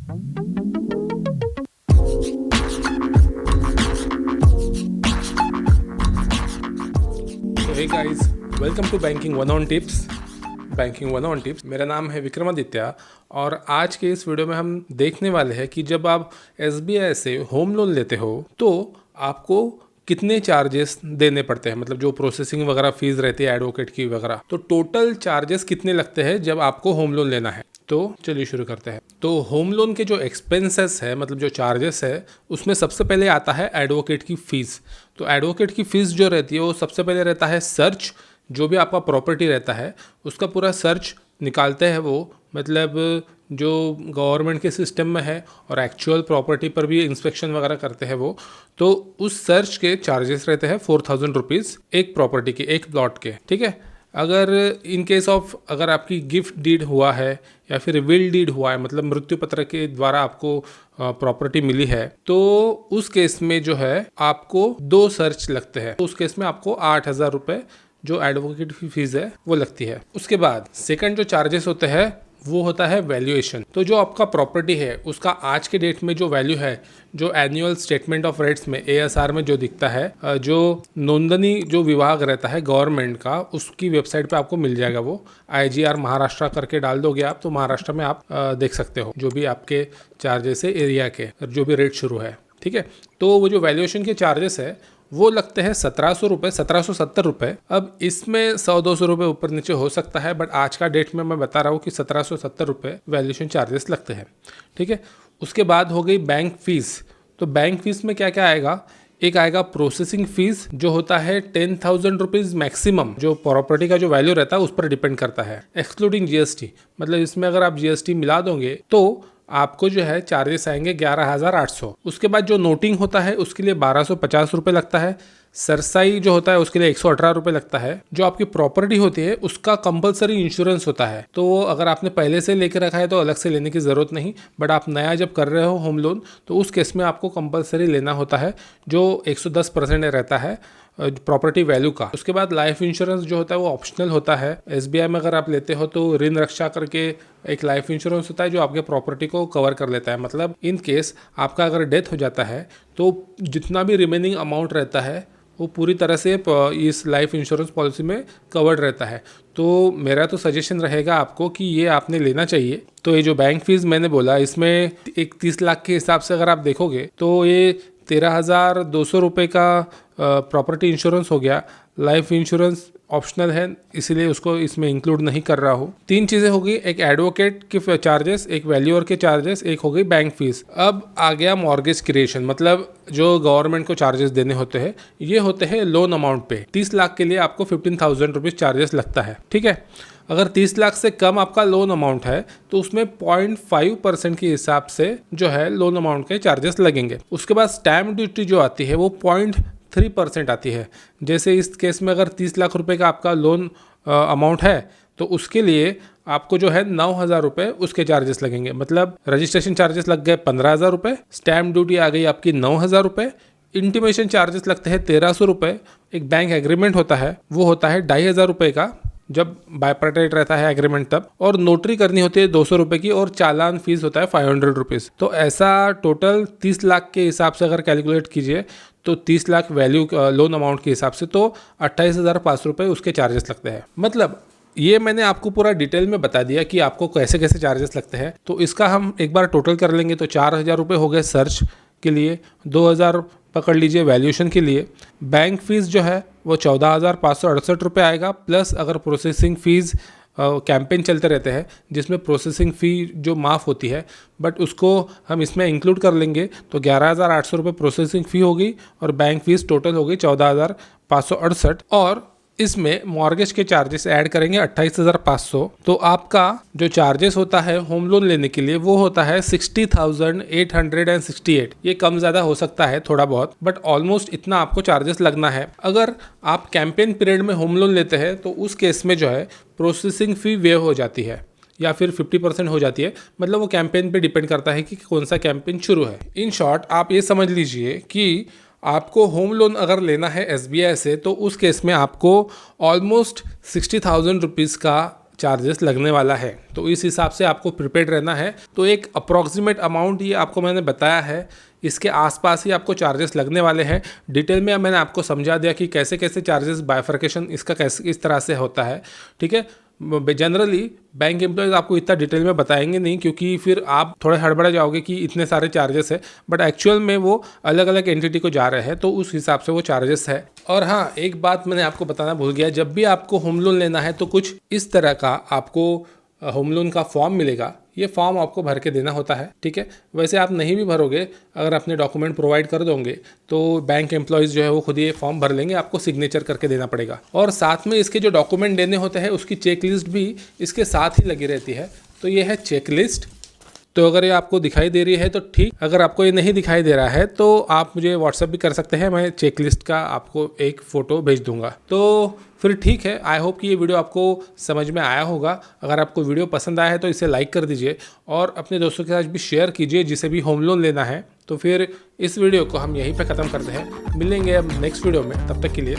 Hey guys, welcome to banking one on tips. Banking one on tips, मेरा नाम है विक्रमादित्य और आज के इस वीडियो में हम देखने वाले हैं कि जब आप एसबीआई से होम लोन लेते हो तो आपको कितने चार्जेस देने पड़ते हैं, मतलब जो प्रोसेसिंग वगैरह फीस रहती है एडवोकेट की वगैरह, तो टोटल चार्जेस कितने लगते हैं जब आपको होम लोन लेना है। तो चलिए शुरू करते हैं। तो होम लोन के जो एक्सपेंसेस है, मतलब जो चार्जेस है, उसमें सबसे पहले आता है एडवोकेट की फ़ीस। तो एडवोकेट की फ़ीस जो रहती है वो सबसे पहले रहता है सर्च, जो भी आपका प्रॉपर्टी रहता है उसका पूरा सर्च निकालते हैं वो, मतलब जो गवर्नमेंट के सिस्टम में है और एक्चुअल प्रॉपर्टी पर भी इंस्पेक्शन वगैरह करते हैं वो। तो उस सर्च के चार्जेस रहते हैं 4000 रुपीज़ एक प्रॉपर्टी के, एक प्लॉट के, ठीक है। अगर इन केस ऑफ अगर आपकी गिफ्ट डीड हुआ है या फिर विल डीड हुआ है, मतलब मृत्यु पत्र के द्वारा आपको प्रॉपर्टी मिली है, तो उस केस में जो है आपको 2 सर्च लगते हैं। तो उस केस में आपको 8000 रुपये जो एडवोकेट की फीस है वो लगती है। उसके बाद सेकंड जो चार्जेस होते हैं वो होता है वैल्यूएशन। तो जो आपका प्रॉपर्टी है उसका आज के डेट में जो वैल्यू है, जो एनुअल स्टेटमेंट ऑफ रेट्स में एएसआर में जो दिखता है, जो नोंदनी जो विभाग रहता है गवर्नमेंट का, उसकी वेबसाइट पे आपको मिल जाएगा। वो आईजीआर महाराष्ट्र करके डाल दोगे आप तो महाराष्ट्र में आप देख सकते हो जो भी आपके चार्जेस है एरिया के, जो भी रेट शुरू है, ठीक है। तो वो जो वैल्यूएशन के चार्जेस है वो लगते हैं 1700 रुपये, 1770 रुपये। अब इसमें 100-200 रुपये ऊपर नीचे हो सकता है, बट आज का डेट में मैं बता रहा हूँ कि 1770 रुपये वैल्यूएशन चार्जेस लगते हैं, ठीक है। उसके बाद हो गई बैंक फीस। तो बैंक फीस में क्या क्या आएगा, एक आएगा प्रोसेसिंग फीस जो होता है 10,000 रुपीज़ मैक्सिमम, जो प्रॉपर्टी का जो वैल्यू रहता है उस पर डिपेंड करता है, एक्सक्लूडिंग जीएसटी। मतलब इसमें अगर आप जीएसटी मिला दोगे तो आपको जो है चार्जेस आएंगे 11,800। उसके बाद जो नोटिंग होता है उसके लिए 1250 रुपये लगता है। सरसाई जो होता है उसके लिए 118 रुपये लगता है। जो आपकी प्रॉपर्टी होती है उसका कंपलसरी इंश्योरेंस होता है, तो वो अगर आपने पहले से लेकर रखा है तो अलग से लेने की ज़रूरत नहीं, बट आप नया जब कर रहे हो होम लोन तो उस केस में आपको कंपलसरी लेना होता है, जो 110% रहता है प्रॉपर्टी वैल्यू का। उसके बाद लाइफ इंश्योरेंस जो होता है वो ऑप्शनल होता है। एसबीआई में अगर आप लेते हो तो ऋण रक्षा करके एक लाइफ इंश्योरेंस होता है जो आपके प्रॉपर्टी को कवर कर लेता है। मतलब इन केस आपका अगर डेथ हो जाता है तो जितना भी रिमेनिंग अमाउंट रहता है वो पूरी तरह से इस लाइफ इंश्योरेंस पॉलिसी में कवर्ड रहता है। तो मेरा तो सजेशन रहेगा आपको कि ये आपने लेना चाहिए। तो ये जो बैंक फीस मैंने बोला इसमें एक 30 लाख के हिसाब से अगर आप देखोगे तो ये 13,200 रुपये का प्रॉपर्टी इंश्योरेंस हो गया। लाइफ इंश्योरेंस ऑप्शनल है इसीलिए उसको इसमें इंक्लूड नहीं कर रहा हूँ। 3 चीज़ें हो गई, एक एडवोकेट के चार्जेस, एक वैल्यूअर के चार्जेस, एक हो गई बैंक फीस। अब आ गया मॉर्गेज क्रिएशन, मतलब जो गवर्नमेंट को चार्जेस देने होते हैं, ये होते हैं लोन अमाउंट पे। 30 लाख के लिए आपको 15,000 रुपीज़ चार्जेस लगता है, ठीक है। अगर 30 लाख से कम आपका लोन अमाउंट है तो उसमें 0.5% के हिसाब से जो है लोन अमाउंट के चार्जेस लगेंगे। उसके बाद स्टैम्प ड्यूटी जो आती है वो 0.3% आती है। जैसे इस केस में अगर 30 लाख रुपए का आपका लोन अमाउंट है तो उसके लिए आपको जो है 9,000 रुपये उसके चार्जेस लगेंगे। मतलब रजिस्ट्रेशन चार्जेस लग गए 15,000 रुपये, स्टैम्प ड्यूटी आ गई आपकी 9,000 रुपये, इंटीमेशन चार्जेस लगते हैं 1,300 रुपये, एक बैंक एग्रीमेंट होता है वो होता है 2,500 रुपये का जब बायपार्टाइट रहता है एग्रीमेंट तब, और नोटरी करनी होती है 200 रुपये की, और चालान फीस होता है 500 रुपीज़। तो ऐसा टोटल 30 लाख के हिसाब से अगर कैलकुलेट कीजिए तो 30 लाख वैल्यू लोन अमाउंट के हिसाब से तो 28,500 रुपये उसके चार्जेस लगते हैं। मतलब ये मैंने आपको पूरा डिटेल में बता दिया कि आपको कैसे कैसे चार्जेस लगते हैं। तो इसका हम एक बार टोटल कर लेंगे तो 4,000 रुपये हो गए सर्च के लिए, 2,000 पकड़ लीजिए वैल्यूएशन के लिए। बैंक फीस जो है वो 14,568 रुपये आएगा, प्लस अगर प्रोसेसिंग फ़ीस कैंपेन चलते रहते हैं जिसमें प्रोसेसिंग फ़ी जो माफ़ होती है, बट उसको हम इसमें इंक्लूड कर लेंगे तो 11,800 रुपये प्रोसेसिंग फ़ी होगी और बैंक फीस टोटल होगी 14,568, और इसमें मॉर्गेज के चार्जेस ऐड करेंगे 28,500। तो आपका जो चार्जेस होता है होम लोन लेने के लिए वो होता है 60,868। ये कम ज़्यादा हो सकता है थोड़ा बहुत, बट ऑलमोस्ट इतना आपको चार्जेस लगना है। अगर आप कैंपेन पीरियड में होम लोन लेते हैं तो उस केस में जो है प्रोसेसिंग फ़ी वेव हो जाती है या फिर 50% हो जाती है। मतलब वो कैंपेन पे डिपेंड करता है कि कौन सा कैंपेन शुरू है। इन शॉर्ट आप ये समझ लीजिए कि आपको होम लोन अगर लेना है एसबीआई से तो उस केस में आपको ऑलमोस्ट 60,000 रुपीज़ का चार्जेस लगने वाला है। तो इस हिसाब से आपको प्रिपेयर्ड रहना है। तो एक अप्रॉक्सीमेट अमाउंट ये आपको मैंने बताया है, इसके आसपास ही आपको चार्जेस लगने वाले हैं। डिटेल में मैंने आपको समझा दिया कि कैसे कैसे चार्जेस बाइफर्केशन इसका कैसे इस तरह से होता है, ठीक है। जनरली बैंक एम्प्लॉयज़ आपको इतना डिटेल में बताएंगे नहीं, क्योंकि फिर आप थोड़े हड़बड़ा जाओगे कि इतने सारे चार्जेस है, बट एक्चुअल में वो अलग अलग एंटिटी को जा रहे हैं, तो उस हिसाब से वो चार्जेस है। और हाँ, एक बात मैंने आपको बताना भूल गया, जब भी आपको होम लोन लेना है तो कुछ इस तरह का आपको होम लोन का फॉर्म मिलेगा। ये फॉर्म आपको भर के देना होता है, ठीक है। वैसे आप नहीं भी भरोगे, अगर अपने डॉक्यूमेंट प्रोवाइड कर दोगे तो बैंक एम्प्लॉयज़ जो है वो खुद ये फॉर्म भर लेंगे, आपको सिग्नेचर करके देना पड़ेगा। और साथ में इसके जो डॉक्यूमेंट देने होते हैं उसकी चेक लिस्ट भी इसके साथ ही लगी रहती है। तो ये है चेक लिस्ट। तो अगर ये आपको दिखाई दे रही है तो ठीक, अगर आपको ये नहीं दिखाई दे रहा है तो आप मुझे व्हाट्सएप भी कर सकते हैं, मैं चेक लिस्ट का आपको एक फ़ोटो भेज दूंगा। तो फिर ठीक है, आई होप कि ये वीडियो आपको समझ में आया होगा। अगर आपको वीडियो पसंद आया है तो इसे लाइक कर दीजिए और अपने दोस्तों के साथ भी शेयर कीजिए जिसे भी होम लोन लेना है। तो फिर इस वीडियो को हम यहीं पे ख़त्म करते हैं, मिलेंगे अब नेक्स्ट वीडियो में, तब तक के लिए